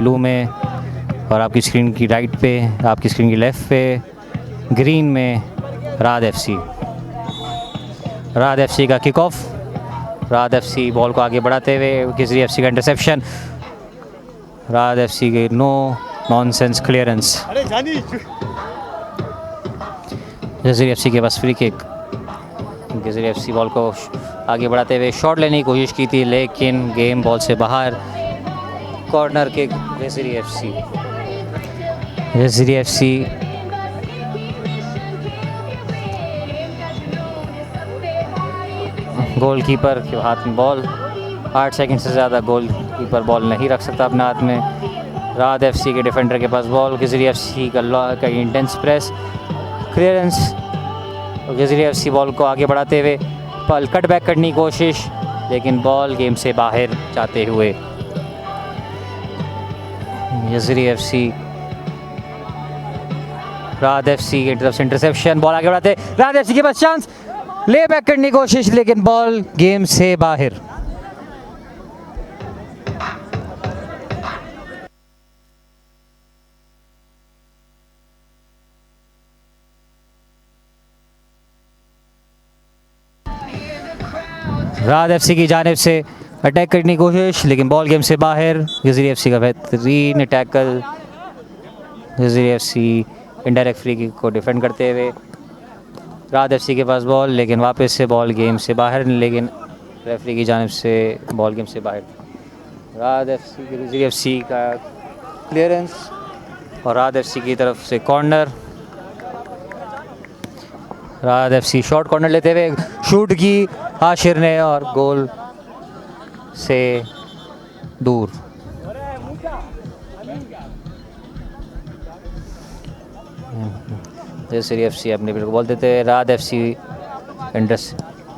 Blue में, और आपकी स्क्रीन की राइट पे, आपकी स्क्रीन की लेफ़्ट पे ग्रीन में राद एफसी। राद एफसी का kick off, Raad FC ball को आगे बढ़ाते हुए, केसरी एफसी का इंटरसेप्शन, राद एफसी के no nonsense clearance. Kesari FC के पास free kick. Kesari FC ball को आगे बढ़ाते हुए शॉट लेने की कोशिश की थी, लेकिन गेम बॉल से बाहर। Corner kick Kesari FC. Kesari FC goalkeeper के हाथ में बॉल, 8 सेकंड से ज़्यादा गोलकीपर बॉल नहीं रख सकता अपने हाथ में। राद एफसी के डिफेंडर के पास बॉल, केसरी एफसी का इंटेंस प्रेस, क्लियरेंस, और केसरी एफसी बॉल को आगे बढ़ाते हुए पल कट बैक करने की कोशिश, लेकिन बॉल गेम से बाहर जाते हुए। केसरी एफसी राद एफसी की तरफ से इंटरसेप्शन, बॉल आगे बढ़ाते, राद एफसी के पास चांस, ले बैक करने की कोशिश, लेकिन बॉल गेम से बाहर। राद एफसी की जानिब से अटैक करने की कोशिश, लेकिन बॉल गेम से बाहर। केसरी एफसी का बेहतरीन tackle, Kesari FC indirect free kick को डिफेंड करते हुए। राद एफसी के पास बॉल, लेकिन वापस से बॉल गेम से बाहर, लेकिन रेफरी की जानिब से बॉल गेम से बाहर। राद एफसी केसरी एफसी का क्लियरेंस, और राद एफसी की तरफ से कॉर्नर। राद एफसी शॉर्ट कॉर्नर लेते हुए शूट की आशिर ने, और गोल से दूर। केसरी एफसी अपने प्लेयर को बॉल देते हुए, राद एफसी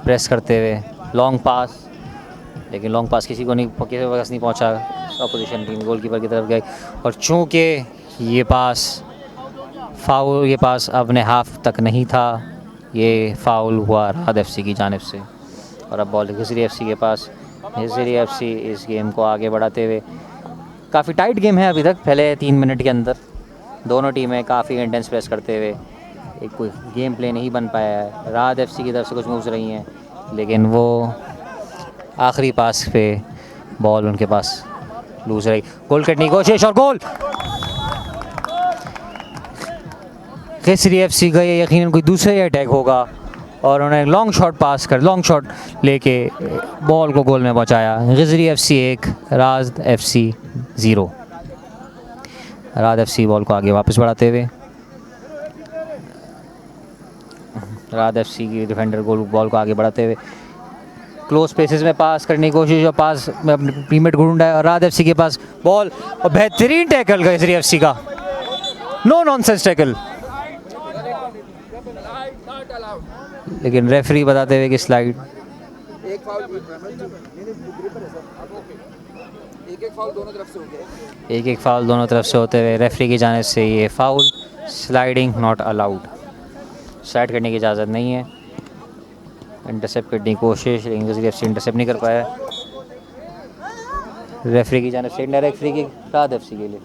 प्रेस करते हुए लॉन्ग पास, लेकिन लॉन्ग पास किसी को नहीं पहुंचा। अपोजिशन टीम गोलकीपर की तरफ गई, और चूंकि ये पास अपने हाफ तक नहीं था, ये फाउल हुआ राद एफसी की जानिब से। और अब बॉल केसरी एफसी के पास। केसरी एफसी इस गेम को आगे बढ़ाते हुए, काफ़ी टाइट गेम है अभी तक। पहले 3 मिनट के अंदर दोनों टीमें काफ़ी इंटेंस प्रेस करते हुए, एक कोई गेम प्ले नहीं बन पाया है। राद एफसी की तरफ से कुछ मूव्स रही हैं, लेकिन वो आखिरी पास पे बॉल उनके पास लूज रही। गोल करने की कोशिश, और गोल। केसरी एफसी का ये यकीनन कोई दूसरा ही अटैक होगा, और उन्होंने लॉन्ग शॉट लेके बॉल को गोल में पहुंचाया। Kesari FC 1 Raad FC 0। Raad FC ball को आगे वापस बढ़ाते हुए, राद एफसी की डिफेंडर बॉल को आगे बढ़ाते हुए क्लोज स्पेसेस में पास करने की कोशिश, और पास में अपने टीममेट को ढूंढा है, और राद एफसी के पास बॉल, और बेहतरीन टैकल केसरी एफसी का, नो नॉनसेंस टैकल, लेकिन रेफरी बताते हुए कि स्लाइड। एक फाउल दोनों तरफ से होते हुए रेफरी की जानिब से ये foul, sliding not allowed. Slide करने की इजाज़त नहीं है। इंटरसेप्ट करने की कोशिश, लेकिन केसरी एफसी इंटरसेप्ट नहीं कर पाया। रेफरी की जानिब से इनडायरेक्ट फ्री किक राद एफसी के लिए।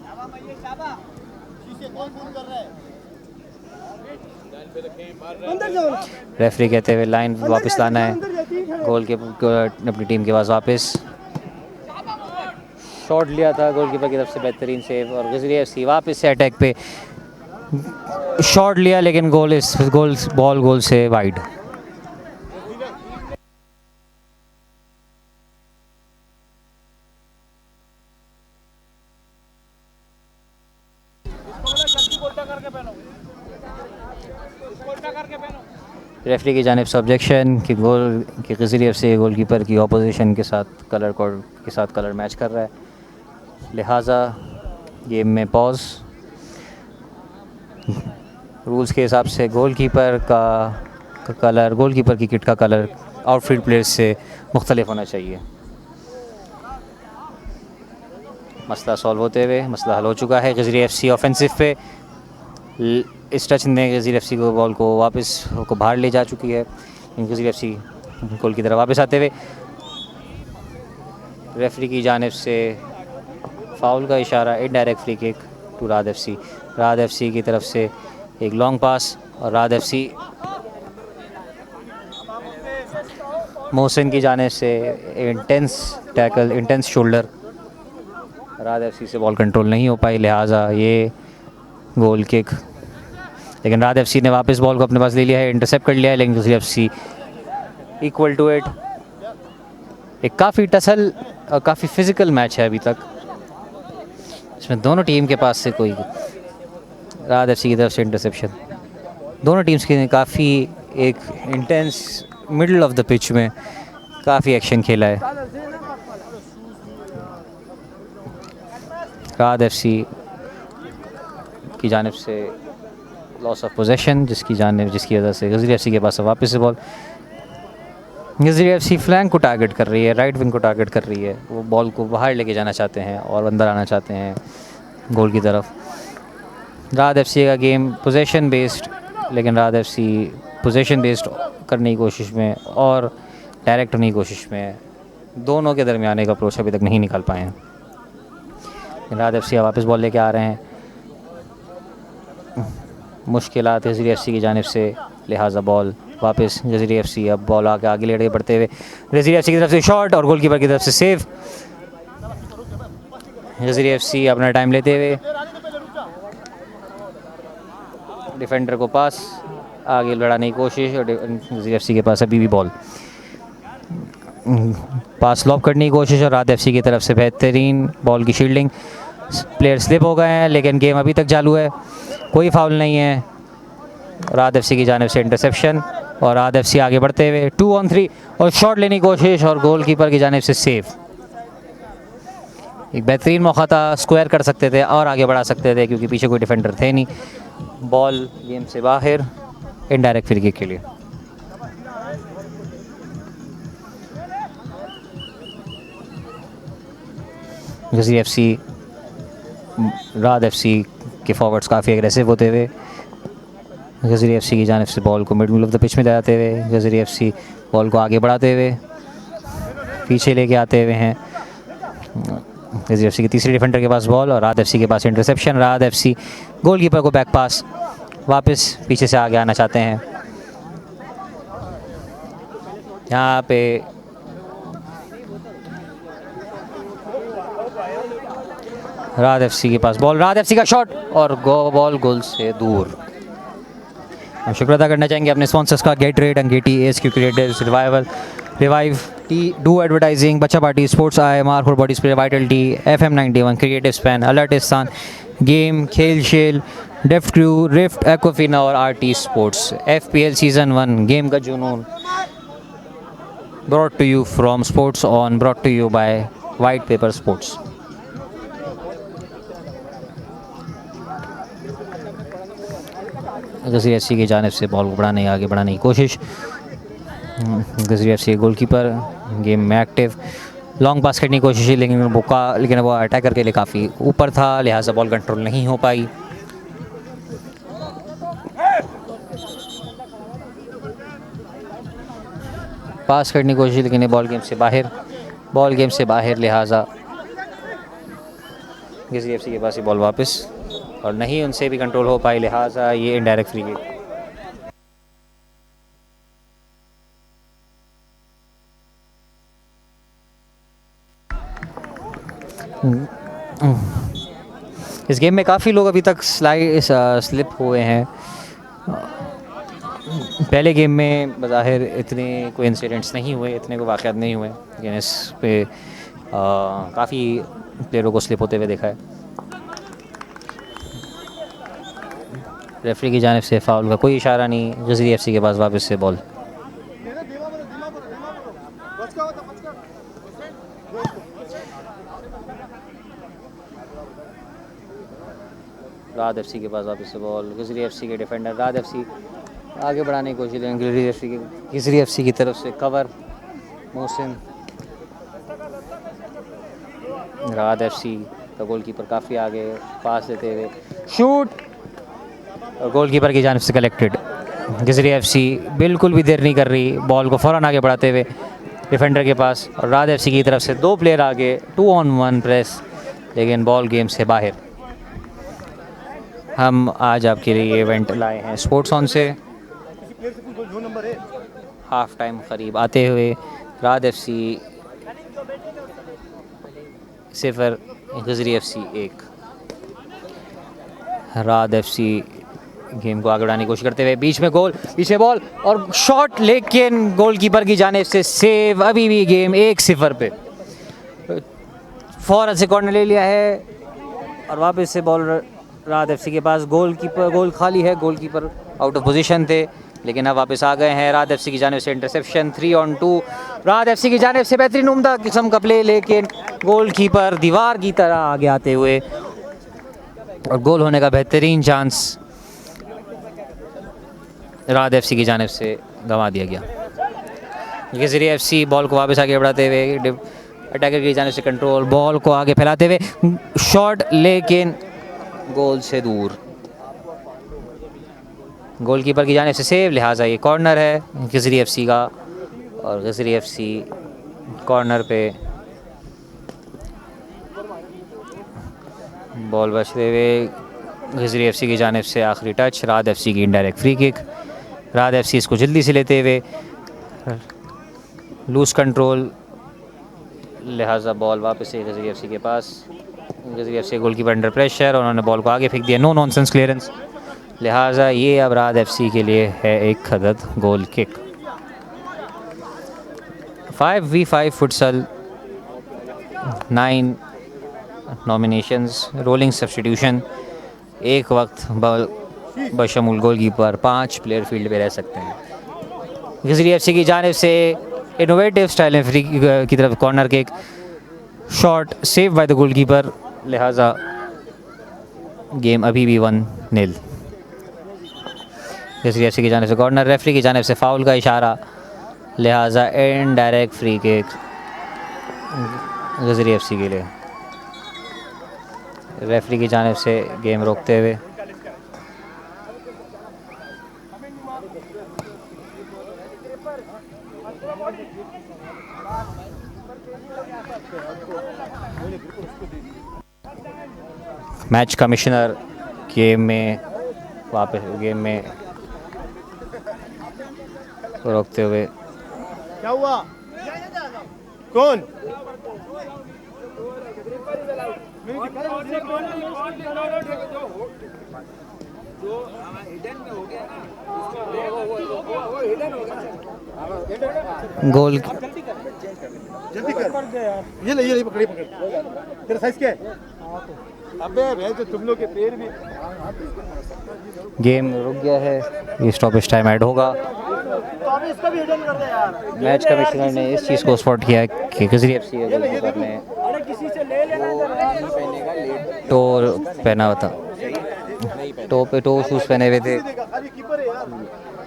रेफरी कहते हुए लाइन वापस लाना है, गोल के अपनी टीम के पास वापस। शॉट लिया था गोलकीपर की तरफ से, बेहतरीन सेव, और केसरी एफसी वापस से अटैक पे शॉट लिया, लेकिन बॉल से वाइड। रेफरी की जानिब से ऑब्जेक्शन कि केसरी एफसी गोलकीपर की ऑपोजिशन के साथ कलर मैच कर रहा है, लिहाजा गेम में पॉज। रूल्स के हिसाब से गोलकीपर की किट का कलर आउटफील्ड प्लेयर्स से मुख्तलिफ होना चाहिए। मसला सॉल्व होते हुए मसला हल हो चुका है। केसरी एफसी ऑफेंसिव पे इस टच ने केसरी एफसी को बॉल को वापस को बाहर ले जा चुकी है। केसरी एफसी गोल की तरफ वापस आते हुए रेफरी की जानिब से फाउल का इशारा, indirect free kick to Raad FC. Raad FC की तरफ से एक लॉन्ग पास और राद एफसी मोहसिन की जाने से intense tackle, intense shoulder. Raad FC से बॉल कंट्रोल नहीं हो पाई, लिहाजा ये गोल किक। लेकिन राद एफसी ने वापस बॉल को अपने पास ले लिया है, इंटरसेप्ट कर लिया है, लेकिन गजरी एफसी इक्वल टू इट। एक काफ़ी टसल और काफ़ी फिजिकल मैच है अभी तक, इसमें दोनों टीम के पास से कोई, राद एफसी की तरफ से इंटरसेप्शन, दोनों टीम्स के काफ़ी एक intense middle of the pitch में काफ़ी एक्शन खेला है। राद एफसी की जानिब से लॉस ऑफ पोजेशन, जिसकी वजह से गजरी एफसी के पास वापस से बॉल। गजरी एफसी फ्लैंक को टारगेट कर रही है, राइट विंग को टारगेट कर रही है, वो बॉल को बाहर लेके जाना चाहते हैं और अंदर आना चाहते हैं गोल की तरफ। राद एफसी का गेम पोजेशन बेस्ड, लेकिन राद एफसी पोजेशन बेस्ड करने की कोशिश में और डायरेक्ट होने की कोशिश में दोनों के दरमियान एक अप्रोच अभी तक नहीं निकाल पाए हैं। राद एफसी वापस बॉल लेके आ रहे हैं, मुश्किलात गजरी एफसी की जानिब से, लिहाजा बॉल वापस गजरी एफसी। अब बॉल आगे लेके बढ़ते हुए गजरी एफसी की तरफ से शॉट और गोलकीपर की तरफ से सेव। गजरी एफसी अपना टाइम लेते हुए डिफेंडर को पास आगे बढ़ाने की कोशिश, और गजरी एफसी के पास अभी भी बॉल, पास लॉक करने की कोशिश और राद एफसी की तरफ से बेहतरीन बॉल की शील्डिंग। प्लेयर स्लिप हो गए हैं, लेकिन गेम अभी तक चालू है, कोई फाउल नहीं है। राद एफसी की जानिब से इंटरसेप्शन और राद एफसी आगे बढ़ते हुए 2 on 3 और शॉट लेने की कोशिश और गोलकीपर की जानिब से सेव। एक बेहतरीन मौका था, स्क्वायर कर सकते थे और आगे बढ़ा सकते थे क्योंकि पीछे कोई डिफेंडर थे नहीं। बॉल गेम से बाहर, इनडायरेक्ट फ्री किक के लिए। गजरी एफसी, राद एफसी के फॉरवर्ड्स काफ़ी एग्रेसिव होते हुए गजरी एफसी की जानिब से बॉल को मिडल ऑफ द पिच में ले जाते हुए, गजरी एफसी बॉल को आगे बढ़ाते हुए पीछे लेके आते हुए हैं। गजरी एफसी के तीसरे डिफेंडर के पास बॉल और राद एफसी के पास इंटरसेप्शन। राद एफसी गोलकीपर को बैक पास, वापस पीछे से आगे आना चाहते हैं। यहाँ पे राद एफसी के पास बॉल, राद एफसी का शॉट और बॉल गोल से दूर। हम शुक्र अदा करना चाहेंगे अपने स्पॉन्सर्स का, get red, Angethi, SQ creatives, revive tea, do advertising, Bachcha Party, sports IMR for body spray, vital tea, FM 91, creative span, alert Sthan, game, Khel shell, deft crew, rift, aquafina और RT sports. FPL season 1 game का जुनून brought to you from sports on, brought to you by white paper sports. Gajri FC की जानिब से ball को आगे बढ़ाने की कोशिश। गजरी एफसी गोलकीपर गेम में एक्टिव, लॉन्ग पास करने की कोशिश है, लेकिन वो अटैकर के लिए काफ़ी ऊपर था, लिहाजा बॉल कंट्रोल नहीं हो पाई। पास करने की कोशिश, लेकिन बॉल गेम से बाहर, लिहाजा गजरी एफसी के पास ही बॉल वापस और नहीं उनसे भी कंट्रोल हो पाई, लिहाजा ये इनडायरेक्ट फ्री किक। इस गेम में काफ़ी लोग अभी तक स्लिप हुए हैं। पहले गेम में बज़ाहिर इतने कोई इंसिडेंट्स नहीं हुए, इतने कोई वाक़यात नहीं हुए, लेकिन इस पे काफ़ी प्लेयरों को स्लिप होते हुए देखा है। रेफरी की जानिब से फाउल का कोई इशारा नहीं। गजरी एफसी के पास वापस से बॉल, राद एफसी के पास वापस से बॉल। गजरी एफसी के डिफेंडर राद एफसी आगे बढ़ाने की कोशिश, गजरी एफसी की तरफ से कवर मोहसिन। राद एफसी का गोलकीपर काफ़ी आगे, पास देते हुए शूट और गोलकीपर की जानिब से कलेक्टेड। गजरी एफसी बिल्कुल भी देर नहीं कर रही, बॉल को फ़ौरन आगे बढ़ाते हुए डिफेंडर के पास, और राद एफसी की तरफ से 2 प्लेयर आगे, 2 on 1 प्रेस। लेकिन बॉल गेम से बाहर। हम आज आपके लिए इवेंट लाए हैं स्पोर्ट्स ऑन से। हाफ टाइम करीब आते हुए राद FC 0, गजरी FC 1। राद FC गेम को आगे बढ़ाने की कोशिश करते हुए बीच में गोल, पीछे बॉल और शॉट, लेकिन गोलकीपर की जानिब से सेव। अभी भी गेम 1-0 पे। फौरन से कॉर्नर ले लिया है और वापस से बॉल राद FC के पास। गोल खाली है, गोलकीपर आउट ऑफ पोजीशन थे, लेकिन अब वापस आ गए हैं। राद FC की जानिब से इंटरसेप्शन 3-on-2। राद FC की जानिब से बेहतरीन उम्दा किस्म का प्ले, लेकिन गोलकीपर दीवार की तरह आगे आते हुए और गोल होने का बेहतरीन चांस राद FC की जानिब से गंवा दिया गया। गजरी FC बॉल को वापस आगे बढ़ाते हुए अटैकर की जानिब से कंट्रोल, बॉल को आगे फैलाते हुए शॉट, लेकिन गोल से दूर। गोलकीपर की जानिब से सेव, लिहाजा ये कॉर्नर है गजरी FC का और गजरी FC कॉर्नर पे बॉल बचते हुए गजरी FC की जानिब से आखिरी टच, राद FC की इनडायरेक्ट फ्री किक। राद FC इसको जल्दी से लेते हुए लूज कंट्रोल, लिहाजा बॉल वापस से गजरी FC के पास। गजरी FC गोलकीपर अंडर प्रेशर, उन्होंने बॉल को आगे फेंक दिया, नो नॉनसेंस क्लियरेंस, लिहाजा ये अब राद FC के लिए है एक अदद goal kick. 5v5 futsal, 9 nominations, rolling substitution, एक वक्त बशमूल गोलकीपर 5 प्लेयर फील्ड पे रह सकते हैं। गजरी FC की जानिब से इनोवेटिव स्टाइल में फ्री की तरफ corner kick, shot save by the goalkeeper, लिहाजा गेम अभी भी 1-0। गजरी FC की जानिब से कॉर्नर, रेफरी की जानिब से फाउल का इशारा, लिहाजा इनडायरेक्ट फ्री किक गजरी FC के लिए। रेफरी की जानिब से गेम रोकते हुए मैच कमिश्नर गेम में रोकते हुए। क्या हुआ? कौन? गोल जल्दी कर, ये पकड़। तेरा साइज क्या है? अबे भैंस, तो तुम लोग के पैर भी। गेम रुक गया है, ये स्टॉपेज टाइम ऐड होगा। मैच कमिश्नर ने इस चीज़ को स्पॉट किया कि गजरी FC ने टो पहना हुआ था, टो शूज़ पहने हुए थे,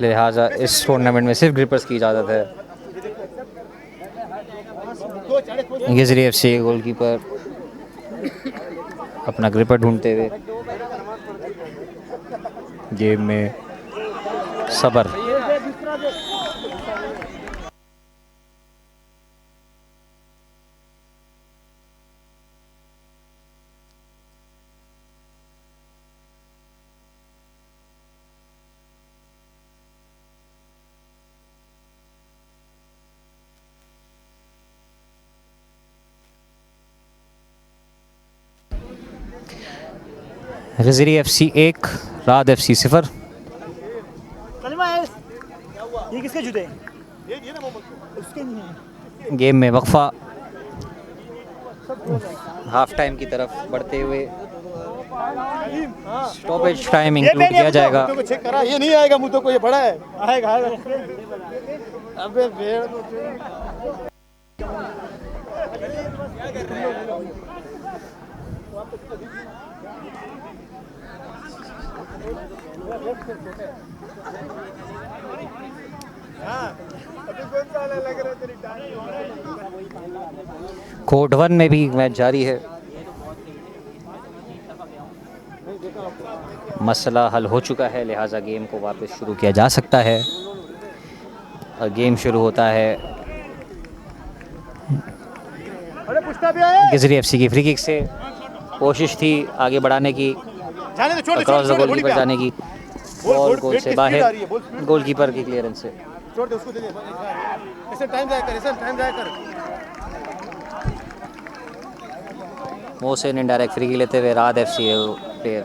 लिहाजा इस टूर्नामेंट में सिर्फ ग्रिपर्स की इजाज़त है। गजरी FC गोलकीपर अपना ग्रिपर ढूंढते हुए गेम में सबर। गजरी FC 1, राद FC 0। ये किसके जूते हैं? उसके नहीं हैं। गेम में वक्फा हाफ टाइम की तरफ बढ़ते हुए स्टॉपेज टाइम इंक्लूड किया जाएगा। चेक करा, ये नहीं आएगा मुझे को, ये बड़ा है। आएगा। अबे भेड़ कोर्ट 1 में भी मैच जारी है। मसला हल हो चुका है, लिहाजा गेम को वापस शुरू किया जा सकता है और गेम शुरू होता है गजरी FC की फ्री किक से। कोशिश थी आगे बढ़ाने की, जाने दो, छोड़ दे, अक्रॉस द छोड़ दे, गोलकीपर बॉडी पे आ। जाने की, बोल, बॉल बोल, गोल पेट से की स्पीड आ रही है, बाहर, बोल। गोलकीपर की क्लियरेंस से। छोड़ दे, उसको दे दे, ऐसे टाइम जाया कर, ऐसे टाइम जाया कर। मोहसिन इनडायरेक्ट फ्री लेते हुए राहत एफसी प्लेयर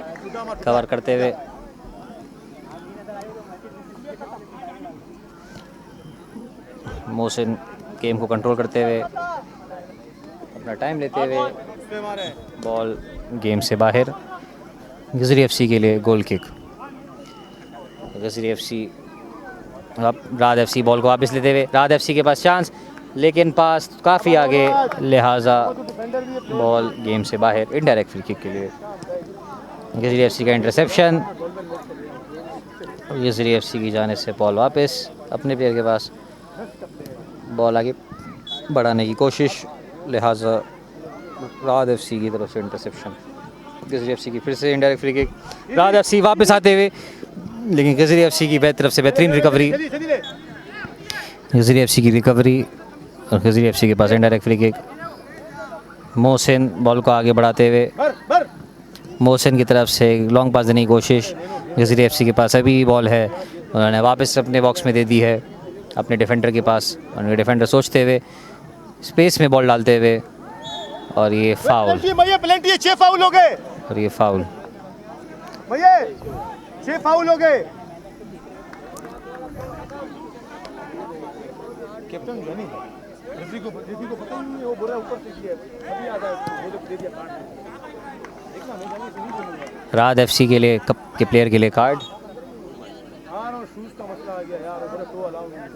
कवर करते हुए, मोहसिन गेम को कंट्रोल करते हुए, अपना टाइम लेते हुए, उसपे मारे। बॉल गेम से बाहर। गजरी एफसी के लिए गोल किक। गजरी एफसी, अब राहत एफसी बॉल को वापस लेते हुए, राहत एफसी के पास चांस, लेकिन पास काफ़ी आगे, लिहाजा बॉल गेम से बाहर। इनडायरेक्ट फ्री किक के लिए गजरी एफसी का इंटरसेप्शन। गजरी एफसी की जाने से बॉल वापस अपने प्लेयर के पास, बॉल आगे बढ़ाने की कोशिश, लिहाजा राहत एफसी की तरफ से इंटरसेप्शन। गजरी एफसी की फिर से इनडायरेक्ट फ्री किक, राहत एफसी वापस आते हुए, लेकिन गजरी एफसी की तरफ से बेहतरीन रिकवरी। जल्दी जल्दी ले। गजरी एफसी की रिकवरी और गजरी एफसी के पास indirect free kick. Mohsin ball को आगे बढ़ाते हुए, भर भर। मोहसिन की तरफ से लॉन्ग पास देने की कोशिश। गजरी एफसी के पास अभी बॉल है, उन्होंने वापस अपने बॉक्स में दे दी है अपने डिफेंडर के पास। उनके डिफेंडर सोचते हुए स्पेस में बॉल डालते हुए, और ये फाउल, प्लेंटी है भैया, प्लेंटी है, 6 फाउल हो गए और ये फाउल। भैया, 6 फाउल हो गए। कैप्टन जो नहीं रेफरी को पता ही नहीं है, वो बोल रहा है ऊपर से किया है, अभी आ गया वो लोग दे दिया कार्ड। देखना मैं जाने से नहीं बोलूंगा। राहत एफसी के लिए कप के प्लेयर के लिए कार्ड। हाँ ना, शूज का मसला आ गया यार, उधर तो अलाउ नहीं है।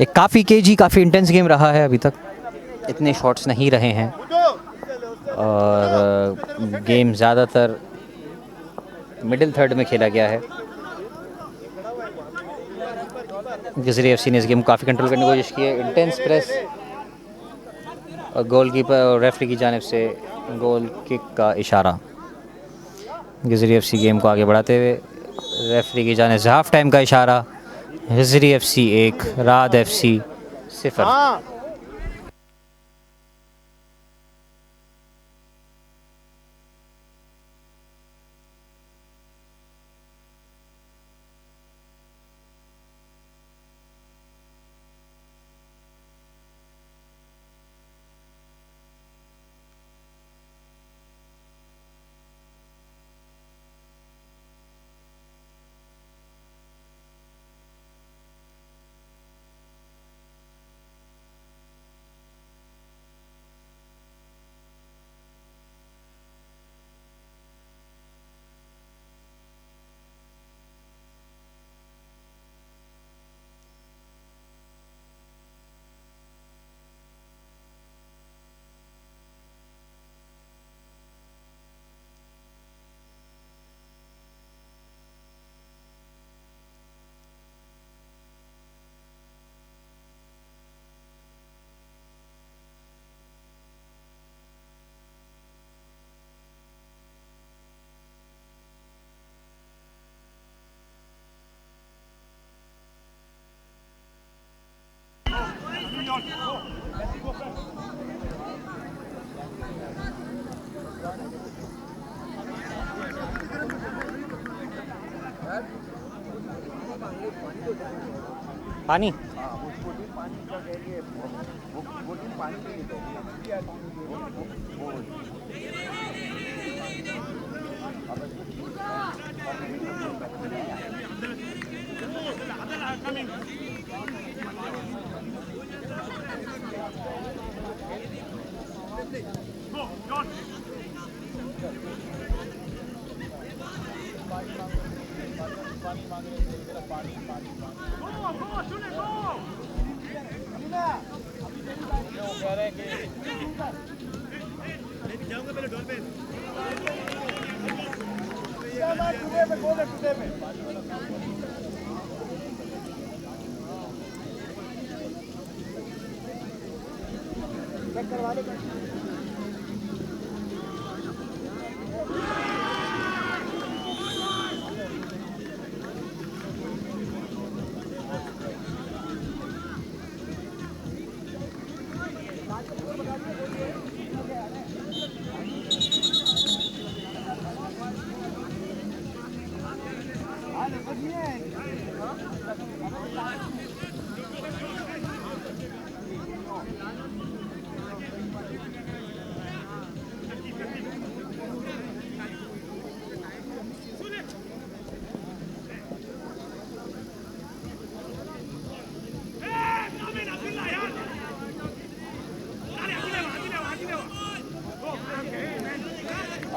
एक काफ़ी केजी, काफ़ी इंटेंस गेम रहा है अभी तक, इतने शॉट्स नहीं रहे हैं, और गेम ज़्यादातर मिडिल थर्ड में खेला गया है। गजरी एफसी ने इस गेम को काफ़ी कंट्रोल करने की कोशिश की है, इंटेंस प्रेस, और गोलकीपर और रेफरी की जानिब से गोल किक का इशारा। गजरी एफसी गेम को आगे बढ़ाते हुए, रेफरी की जानिब से हाफ टाइम का इशारा। गजरी एफसी 1, राहत एफसी 0। हाँ पानी।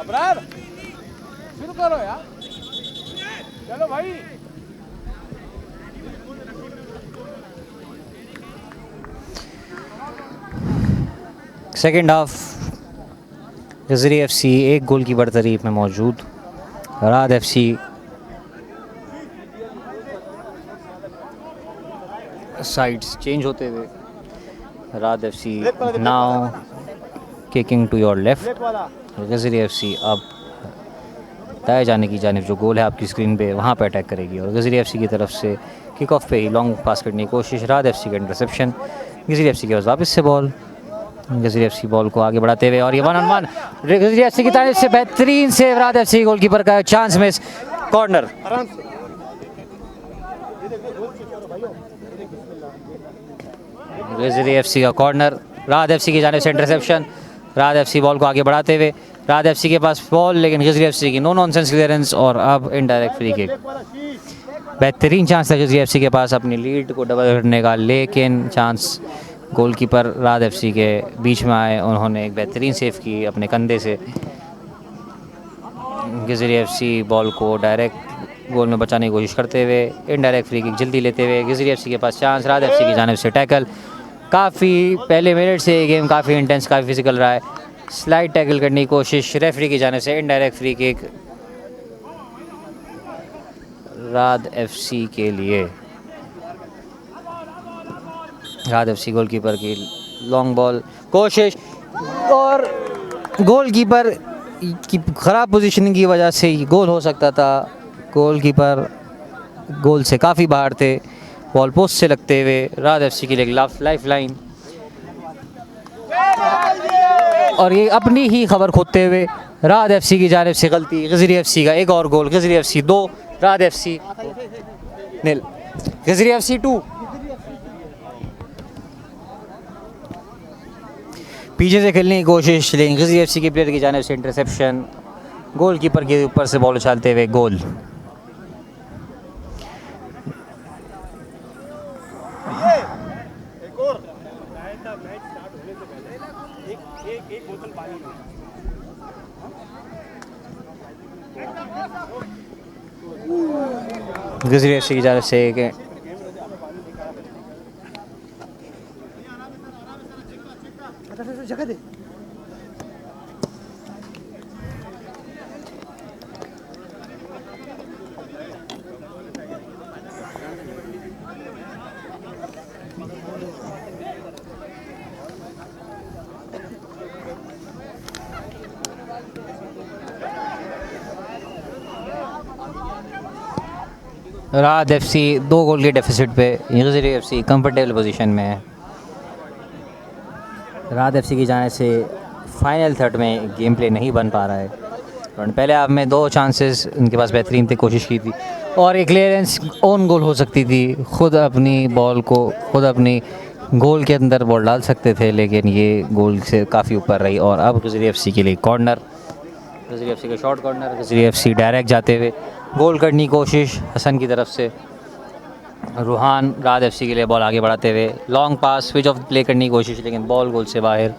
अबरार शुरू करो यार, चलो भाई। सेकेंड हाफ गजरी एफसी 1 गोल की बरतरी में मौजूद। राद एफसी साइड्स चेंज होते हुए, Raad FC now kicking to your left. Gajri FC अब दाएं जाने की जानिब जो गोल है आपकी स्क्रीन पे वहाँ पे अटैक करेगी और गजरी एफसी की तरफ से किक ऑफ पे ही लॉन्ग पास करने की कोशिश, राद एफसी का इंटरसेप्शन। गजरी एफसी के पास वापस से बॉल, गजरी एफसी बॉल को आगे बढ़ाते हुए और ये 1-on-1 गजरी एफसी की तरफ से बेहतरीन सेव, राद एफसी गोलकीपर का चांस मिस, कॉर्नर। गजरी एफसी का कॉर्नर, राद एफसी की जानिब से इंटरसेप्शन, राद एफसी बॉल को आगे बढ़ाते हुए, राद एफसी के पास बॉल लेकिन गजरी एफसी की नो नॉनसेंस क्लियरेंस और अब इनडायरेक्ट फ्री किक। बेहतरीन चांस था गजरी एफसी के पास अपनी लीड को डबल करने का, लेकिन चांस गोलकीपर राद एफसी के बीच में आए, उन्होंने एक बेहतरीन सेव की अपने कंधे से। गजरी एफसी बॉल को डायरेक्ट गोल में बचाने की कोशिश करते हुए, इनडायरेक्ट फ्री किक जल्दी लेते हुए, गजरी एफसी के पास चांस, राद एफसी की जानिब से टैकल। काफ़ी पहले मिनट से ये गेम काफ़ी इंटेंस, काफ़ी फिजिकल रहा है। स्लाइड टैकल करने की कोशिश रेफरी की जानिब से, इनडायरेक्ट फ्री किक राद एफसी के लिए। राद एफसी गोलकीपर की लॉन्ग बॉल कोशिश और गोलकीपर की ख़राब पोजीशनिंग की वजह से गोल हो सकता था। गोलकीपर गोल से काफ़ी बाहर थे, बॉल पोस्ट से लगते हुए राद एफसी के लिए लाइफ लाइन और ये अपनी ही खबर खोदते हुए राद एफसी की जानिब से गलती। गजरी एफसी का एक और गोल, गजरी एफसी 2 राद एफसी 0, गजरी एफसी 2। पीछे से खेलने की कोशिश लेकिन गजरी एफसी के प्लेयर की जानिब से इंटरसेप्शन, गोलकीपर के ऊपर से बॉल उछालते हुए गोल। गजरी एफसी की जानिब से एक जगह दे। राद एफसी 2 गोल के डेफिसिट पे, गजरी एफसी कंफर्टेबल पोजीशन में है। राद एफसी की जाने से फाइनल थर्ड में गेम प्ले नहीं बन पा रहा है। और पहले हाफ में 2 चांसेस उनके पास बेहतरीन थे, कोशिश की थी और एक क्लियरेंस ऑन गोल हो सकती थी। खुद अपनी बॉल को खुद अपनी गोल के अंदर बॉल डाल सकते थे, लेकिन ये गोल से काफ़ी ऊपर रही। और अब गजरी एफसी के लिए कॉर्नर, गजरी एफसी का शॉर्ट कॉर्नर, गजरी एफसी डायरेक्ट जाते हुए गोल करने की कोशिश हसन की तरफ से। रूहान राद एफसी के लिए बॉल आगे बढ़ाते हुए लॉन्ग पास स्विच ऑफ प्ले करने की कोशिश, लेकिन बॉल गोल से बाहर।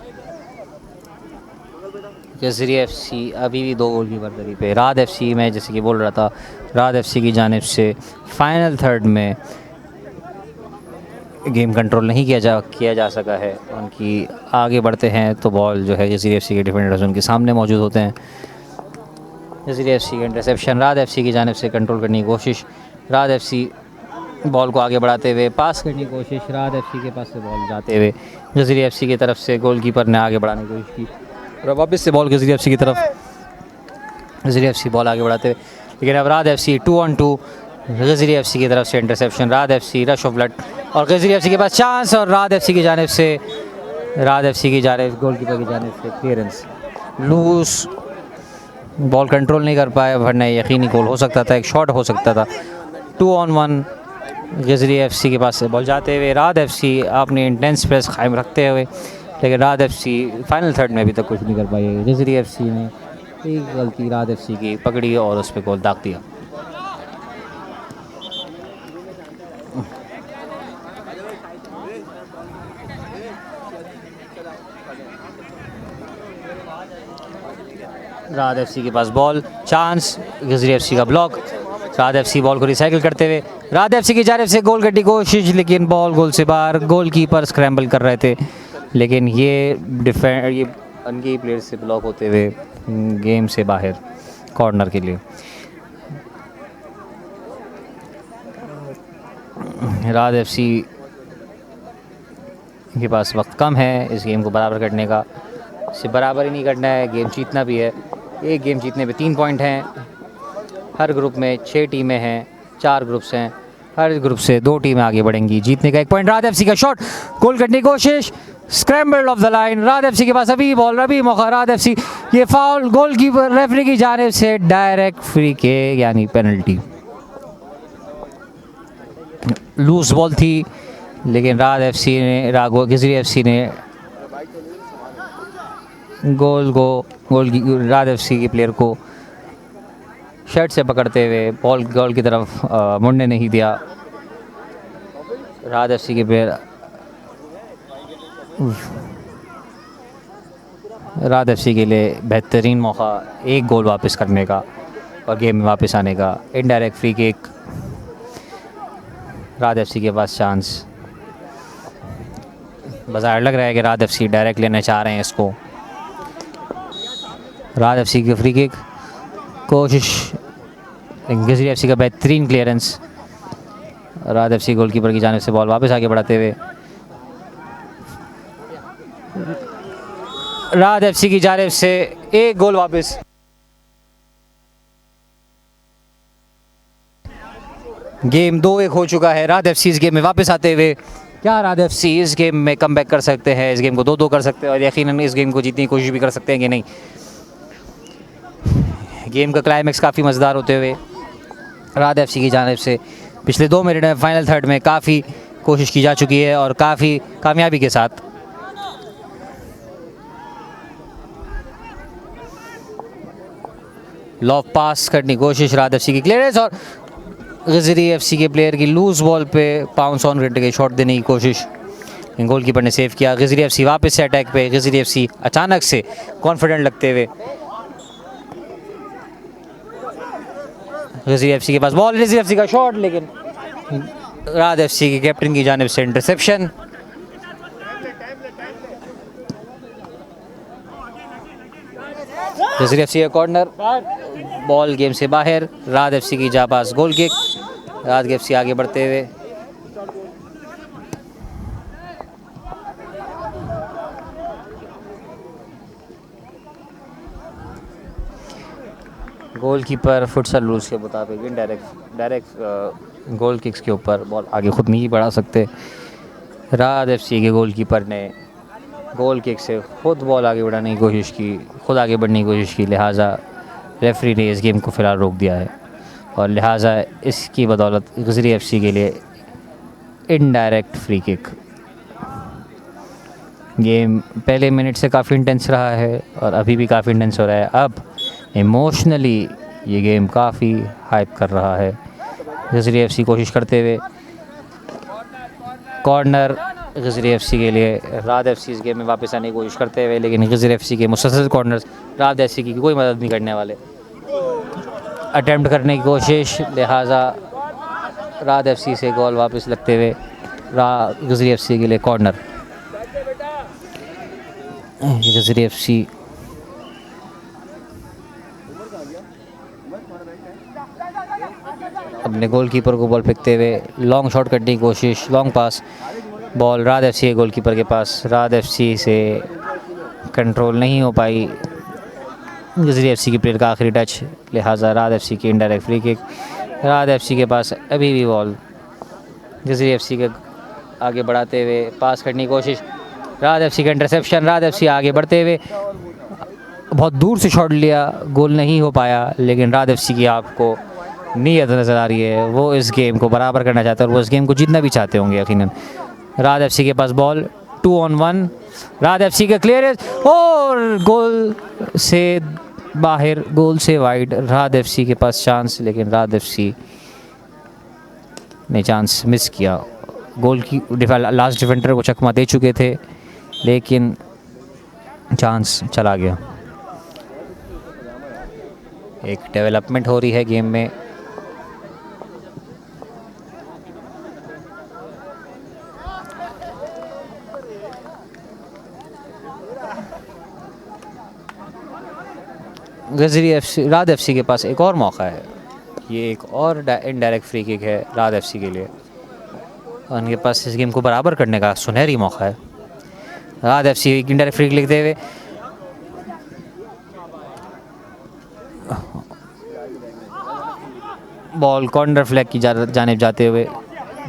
गजरी एफसी अभी भी 2 गोल की बरतरी पे। राद एफसी मैं जैसे कि बोल रहा था, राद एफसी की जानिब से फाइनल थर्ड में गेम कंट्रोल नहीं किया जा सका है। उनकी आगे बढ़ते हैं तो बॉल जो है गजरी एफसी के डिफेंडर्स उनके सामने मौजूद होते हैं। गजरी एफसी का इंटरसेप्शन, राद एफसी की जानिब से कंट्रोल करने की कोशिश, राद एफसी बॉल को आगे बढ़ाते हुए पास करने की कोशिश, राद एफसी के पास से बॉल जाते हुए गजरी एफसी की तरफ से गोलकीपर ने आगे बढ़ाने की कोशिश की और वापस से बॉल गजरी एफसी की तरफ। गजरी एफसी बॉल आगे बढ़ाते हुए, लेकिन अब राद एफसी 2-on-2 गजरी एफसी की तरफ से interception, Raad FC rush of blood और गजरी एफसी के पास चांस और राद एफसी की जानिब से गोलकीपर की जानिब से क्लियरेंस लूज, बॉल कंट्रोल नहीं कर पाए, वरना यकीनी गोल हो सकता था, एक शॉट हो सकता था। 2-on-1 गजरी एफसी के पास से बॉल जाते हुए राद एफसी अपने इंटेंस प्रेस कायम रखते हुए, लेकिन राद एफसी फाइनल थर्ड में अभी तक कुछ नहीं कर पाई। गजरी एफसी ने एक गलती राद एफसी की पकड़ी और उस पर गोल दाग दिया। राहत एफसी के पास बॉल, चांस, गजरी एफसी का ब्लॉक, राहत एफसी बॉल को रिसाइकिल करते हुए राहत एफसी की जानिब से गोल करने की कोशिश, लेकिन बॉल गोल से बाहर, गोलकीपर स्क्रैम्बल कर रहे थे लेकिन ये अनकी प्लेयर से ब्लॉक होते हुए गेम से बाहर, कॉर्नर के लिए। राहत एफसी के पास वक्त कम है इस गेम को बराबर करने का, सिर्फ बराबर ही नहीं करना है, गेम जीतना भी है। एक गेम जीतने पे 3 पॉइंट हैं। हर ग्रुप में 6 टीमें हैं, 4 ग्रुप्स हैं, हर ग्रुप से 2 टीमें आगे बढ़ेंगी, जीतने का 1 पॉइंट। राहत एफसी का शॉट, गोल करने की कोशिश, स्क्रैम्बल्ड ऑफ द लाइन, राहत एफसी के पास अभी बॉल, अभी मौका, राहत एफसी, ये फाउल, गोलकीपर रेफरी की जानिब से डायरेक्ट फ्री किक यानी पेनल्टी। लूज बॉल थी लेकिन राहत एफसी ने, गजरी एफसी ने राहत एफसी के प्लेयर को शर्ट से पकड़ते हुए बॉल गोल की तरफ मुड़ने नहीं दिया। राहत एफसी के प्लेयर, राहत एफसी के लिए बेहतरीन मौका एक गोल वापस करने का और गेम में वापस आने का। इनडायरेक्ट फ्री किक, राहत एफसी के पास चांस, बाजार लग रहा है कि राहत एफसी डायरेक्ट लेना चाह रहे हैं इसको। राहत एफसी की फ्री किक कोशिश, गजरी एफसी का बेहतरीन क्लियरेंस, राहत एफसी गोलकीपर की जानिब से बॉल वापस आगे बढ़ाते हुए राहत एफसी की जानिब से एक गोल वापस। गेम 2-1 हो चुका है। राहत एफसी इस गेम में वापस आते हुए, क्या राहत एफसी इस गेम में कमबैक कर सकते हैं, इस गेम को 2-2 कर सकते हैं और यकीनन इस गेम को जीतने की कोशिश भी कर सकते हैं कि नहीं। गेम का क्लाइमैक्स काफ़ी मज़ेदार होते हुए राहत एफसी की जानिब से पिछले 2 मिनट में फाइनल थर्ड में काफ़ी कोशिश की जा चुकी है और काफ़ी कामयाबी के साथ। लॉफ पास करने की कोशिश, राहत एफसी की क्लियरेंस और गजरी एफसी के प्लेयर की लूज बॉल पे पाउंस ऑन करने के शॉट देने की कोशिश, गोलकीपर ने सेव किया। गजरी एफसी वापस से अटैक पे, गजरी एफसी अचानक से कॉन्फिडेंट लगते हुए, गजरी एफसी के पास बॉल, गजरी एफसी का शॉट, लेकिन राहत एफसी के कैप्टन की जानिब से इंटरसेप्शन। गजरी एफसी का कॉर्नर, बॉल गेम से बाहर, राहत एफसी की जाबाज गोल किक, राहत एफसी आगे बढ़ते हुए गोलकीपर फुटसल रूल्स के मुताबिक डायरेक्ट गोल किक्स के ऊपर बॉल आगे खुद नहीं बढ़ा सकते। राहत एफसी के गोलकीपर ने गोल किक से खुद बॉल आगे बढ़ाने की कोशिश की, खुद आगे बढ़ने की कोशिश की, लिहाजा रेफरी ने इस गेम को फ़िलहाल रोक दिया है और लिहाजा इसकी बदौलत गजरी एफसी के लिए इनडायरेक्ट फ्री किक। गेम पहले मिनट से काफ़ी इंटेंस रहा है और अभी भी काफ़ी इंटेंस हो रहा है। अब इमोशनली ये गेम काफ़ी हाइप कर रहा है। गजरी एफसी कोशिश करते हुए, कॉर्नर गजरी एफसी के लिए, राहत एफसी इस गेम में वापस आने की कोशिश करते हुए, लेकिन गजरी एफसी के मुसलसल कॉर्नर्स राहत एफसी की कोई मदद नहीं करने वाले। अटेम्प्ट करने की कोशिश, लिहाजा राहत एफसी से गोल वापस लगते हुए गजरी एफसी के लिए कॉर्नर। गजरी एफसी अपने गोलकीपर को बॉल फेंकते हुए लॉन्ग शॉट करने की कोशिश, लॉन्ग पास, बॉल राहत एफसी के गोलकीपर के पास, राहत एफसी से कंट्रोल नहीं हो पाई गजरी एफसी की प्लेयर का आखिरी टच, लिहाजा राहत एफसी की इनडायरेक्ट फ्री किक। राहत एफसी के पास अभी भी बॉल, गजरी एफसी के आगे बढ़ाते हुए पास करने की कोशिश, राहत एफसी का इंटरसेप्शन, राहत एफसी आगे बढ़ते हुए बहुत दूर से शॉट लिया, गोल नहीं हो पाया, लेकिन राहत एफसी की आपको नीयत नज़र आ रही है, वो इस गेम को बराबर करना चाहते हैं और वो इस गेम को जीतना भी चाहते होंगे यकीनन। राहत एफसी के पास बॉल, 2 on 1, राहत एफसी का क्लियरेंस और गोल से बाहर, गोल से वाइड। राहत एफसी के पास चांस, लेकिन राहत एफसी ने चांस मिस किया। गोल की लास्ट डिफेंडर को चकमा दे चुके थे, लेकिन चांस चला गया। एक डेवलपमेंट हो रही है गेम में। गजरी एफसी, राद एफसी के पास एक और मौका है। ये एक और इनडायरेक्ट फ्री किक है राद एफसी के लिए। उनके पास इस गेम को बराबर करने का सुनहरी मौका है। राद एफसी एक इनडायरेक्ट फ्री किक लेते हुए बॉल कॉर्नर फ्लैग की जानिब जाते हुए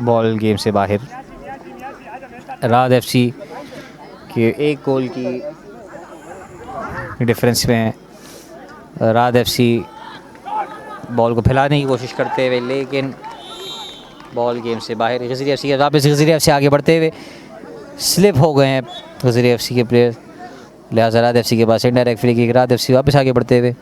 बॉल गेम से बाहर। राद एफसी के एक गोल की डिफरेंस में राद एफसी बॉल को फैलाने की कोशिश करते हुए, लेकिन बॉल गेम से बाहर। गजरी एफसी वापस गजरी एफसी आगे बढ़ते हुए स्लिप हो गए हैं गजरी एफसी के प्लेयर, लिहाजा राद एफसी के पास इनडायरेक्ट फ्री किक। राद एफसी वापस आगे बढ़ते हुए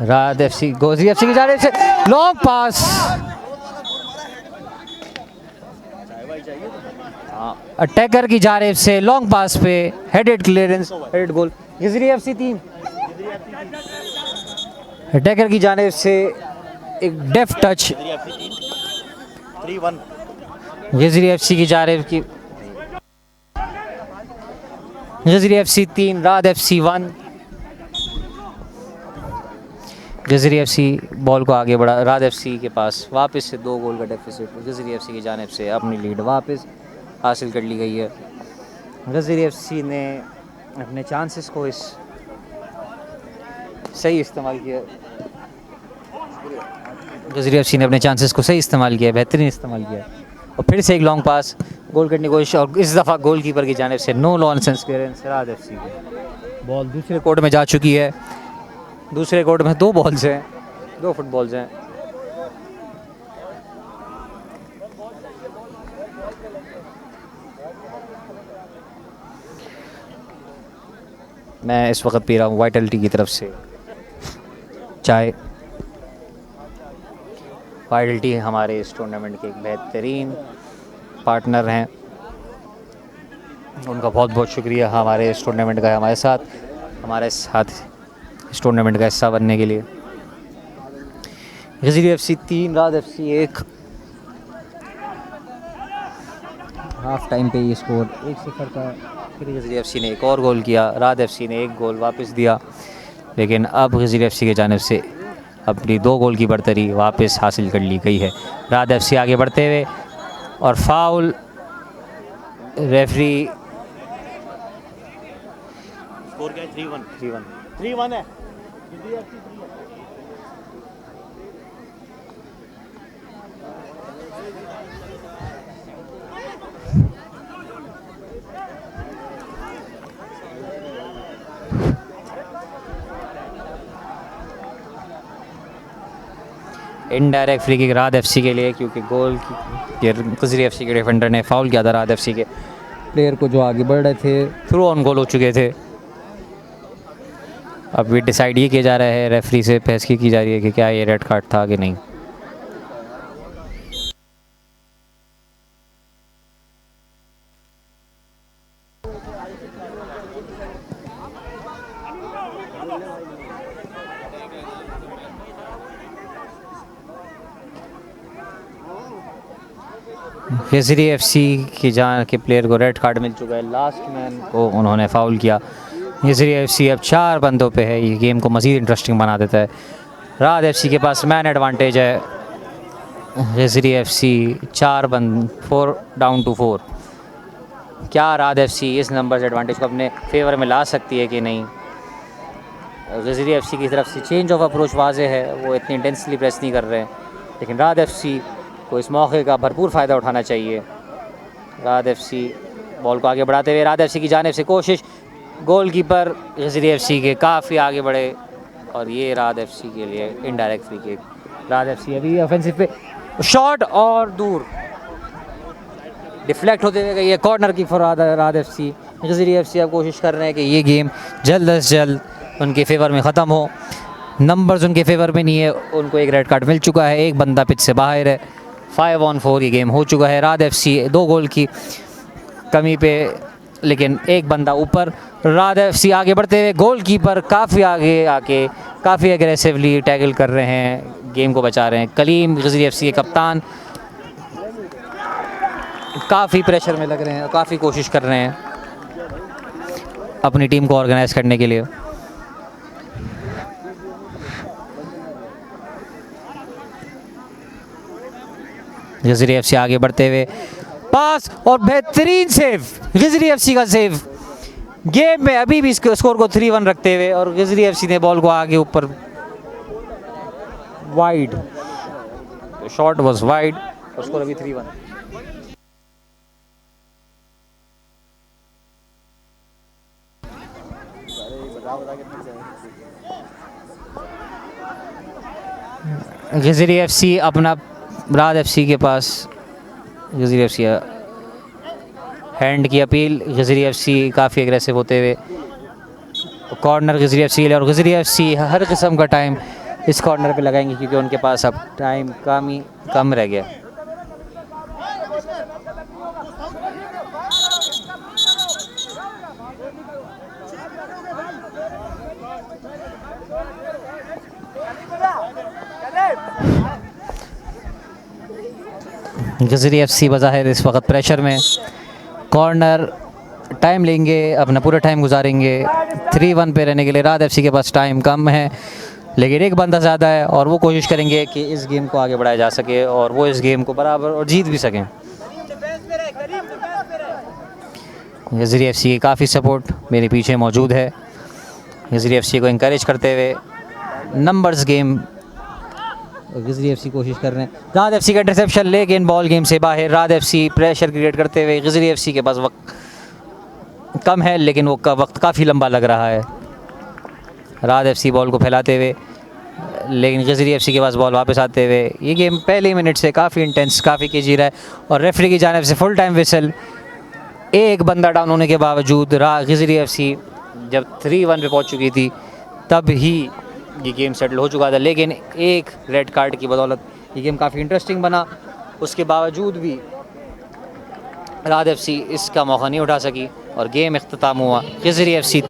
राद एफसी, गजरी एफसी की जानिब से लॉन्ग पास। अटैकर की जानिब से लॉन्ग पास पे हेडेड क्लियरेंस, हेडेड गोल। गजरी एफसी 3। अटैकर की जानिब से एक डेफ टच। 3-1 गजरी एफसी की जानिब की, गजरी एफसी 3 राद एफसी 1। गजरी एफसी बॉल को आगे बढ़ा, राद एफसी के पास वापस से 2 गोल का डेफिसिट। गजरी एफसी की जानिब से अपनी लीड वापस हासिल कर ली गई है। गजरी एफसी ने अपने चांसेस को इस सही इस्तेमाल किया। गजरी एफसी ने अपने चांसेस को सही इस्तेमाल किया, बेहतरीन इस्तेमाल किया। और फिर से एक लॉन्ग पास गोल करने की कोशिश, और इस दफ़ा गोलकीपर की जानिब से नो नॉनसेंस क्लियरेंस राद एफसी की। बॉल दूसरे कोर्ट में जा चुकी है। दूसरे कोर्ट में 2 बॉल्स हैं, 2 फुटबॉल्स हैं। मैं इस वक्त पी रहा हूँ वाइटलिटी की तरफ से चाय। वाइटलिटी हमारे इस टूर्नामेंट के एक बेहतरीन पार्टनर हैं, उनका बहुत बहुत शुक्रिया हमारे इस टूर्नामेंट का हमारे साथ इस टूर्नामेंट का हिस्सा बनने के लिए। गजरी एफसी 3 राद एफसी 1। हाफ टाइम पे ये स्कोर 1-0 का। फिर गजरी एफसी ने एक और गोल किया, राद एफसी ने एक गोल वापस दिया, लेकिन अब गजरी एफसी के जानिब से अपनी 2 गोल की बढ़तरी वापस हासिल कर ली गई है। राद एफसी आगे बढ़ते हुए और फाउल, रेफरी स्कोर क्या है? 3-1 है। इनडायरेक्ट फ्री किक राद एफसी के लिए, क्योंकि गोल की गजरी एफसी के डिफेंडर ने फाउल किया था राद एफसी के प्लेयर को जो आगे बढ़ रहे थे, थ्रू ऑन गोल हो चुके थे। अब भी डिसाइड ये किया जा रहा है, रेफरी से बहस की जा रही है कि क्या ये रेड कार्ड था कि नहीं। गजरी एफसी के प्लेयर को रेड कार्ड मिल चुका है। लास्ट मैन को उन्होंने फाउल किया। गजरी एफसी अब 4 बंदों पे है, ये गेम को मज़ीद इंटरेस्टिंग बना देता है। राद एफसी के पास मैन एडवांटेज है। गजरी एफसी 4 डाउन टू 4। क्या राद एफसी इस नंबर्स एडवांटेज को अपने फेवर में ला सकती है कि नहीं? गजरी एफसी की तरफ से चेंज ऑफ अप्रोच वाज़े है, वो इतनी इंटेंसली प्रेस नहीं कर रहे हैं, लेकिन राद एफसी को इस मौके का भरपूर फ़ायदा उठाना चाहिए। राद एफसी बॉल को आगे बढ़ाते हुए, राद एफसी की जानिब से कोशिश, गोलकीपर गजरी एफसी के काफ़ी आगे बढ़े, और ये राद एफसी के लिए इनडायरेक्ट फ्री किक। राद एफसी अभी ऑफेंसिव पे शॉट और दूर डिफ्लेक्ट होते हुए गई है, कॉर्नर की फॉर राद एफसी। गज़री एफसी अब कोशिश कर रहे हैं कि ये गेम जल्द से जल्द उनके फेवर में ख़त्म हो। नंबर्स उनके फेवर में नहीं है, उनको एक रेड कार्ड मिल चुका है, एक बंदा पिच से बाहर है। 5 on 4 ये गेम हो चुका है। राद एफसी 2 गोल की कमी पे, लेकिन एक बंदा ऊपर। राद एफसी आगे बढ़ते हुए, गोलकीपर काफ़ी आगे आके काफ़ी एग्रेसिवली टैकल कर रहे हैं, गेम को बचा रहे हैं। कलीम गज़री एफसी के कप्तान काफ़ी प्रेशर में लग रहे हैं, काफ़ी कोशिश कर रहे हैं अपनी टीम को ऑर्गेनाइज़ करने के लिए। गज़री एफसी आगे बढ़ते हुए, पास और बेहतरीन सेव, गज़री एफसी का सेव। गेम में अभी भी स्कोर को 3-1 रखते हुए, और गज़री एफसी ने बॉल को आगे ऊपर वाइड, शॉट वाज वाइड और स्कोर अभी 3-1। गज़री एफसी अपना राद एफसी के पास, गज़री एफसी हैंड की अपील, गज़री एफसी काफ़ी एग्रेसिव होते हुए कॉर्नर गज़री एफसी ले, और गज़री एफसी हर किस्म का टाइम इस कॉर्नर पे लगाएंगे क्योंकि उनके पास अब टाइम कम रह गया। गज़री एफसी बज़ाहिर इस वक्त प्रेशर में, कॉर्नर टाइम लेंगे, अपना पूरा टाइम गुजारेंगे 3-1 पे रहने के लिए। राद एफसी के पास टाइम कम है लेकिन एक बंदा ज़्यादा है, और वो कोशिश करेंगे कि इस गेम को आगे बढ़ाया जा सके और वो इस गेम को बराबर और जीत भी सकें। गज़री एफसी की काफ़ी सपोर्ट मेरे पीछे मौजूद है, गज़री एफसी को इंकरेज करते हुए नंबर्स गेम। गज़री एफसी कोशिश कर रहे हैं, राद एफसी का इंटरसेप्शन लेकिन बॉल गेम से बाहर। राद एफसी प्रेशर क्रिएट करते हुए, गज़री एफसी के पास वक्त कम है लेकिन वो वक्त काफ़ी लंबा लग रहा है। राद एफसी बॉल को फैलाते हुए, लेकिन गज़री एफसी के पास बॉल वापस आते हुए। ये गेम पहले मिनट से काफ़ी इंटेंस, काफ़ी केजी रहा है, और रेफरी की जानिब से फुल टाइम विसल। एक बंदा डाउन होने के बावजूद गज़री एफसी जब 3-1 पे पहुंच चुकी थी तब ही ये गेम सेटल हो चुका था, लेकिन एक रेड कार्ड की बदौलत ये गेम काफ़ी इंटरेस्टिंग बना। उसके बावजूद भी राद एफसी इसका मौका नहीं उठा सकी और गेम इख्तिताम हुआ। गज़री एफसी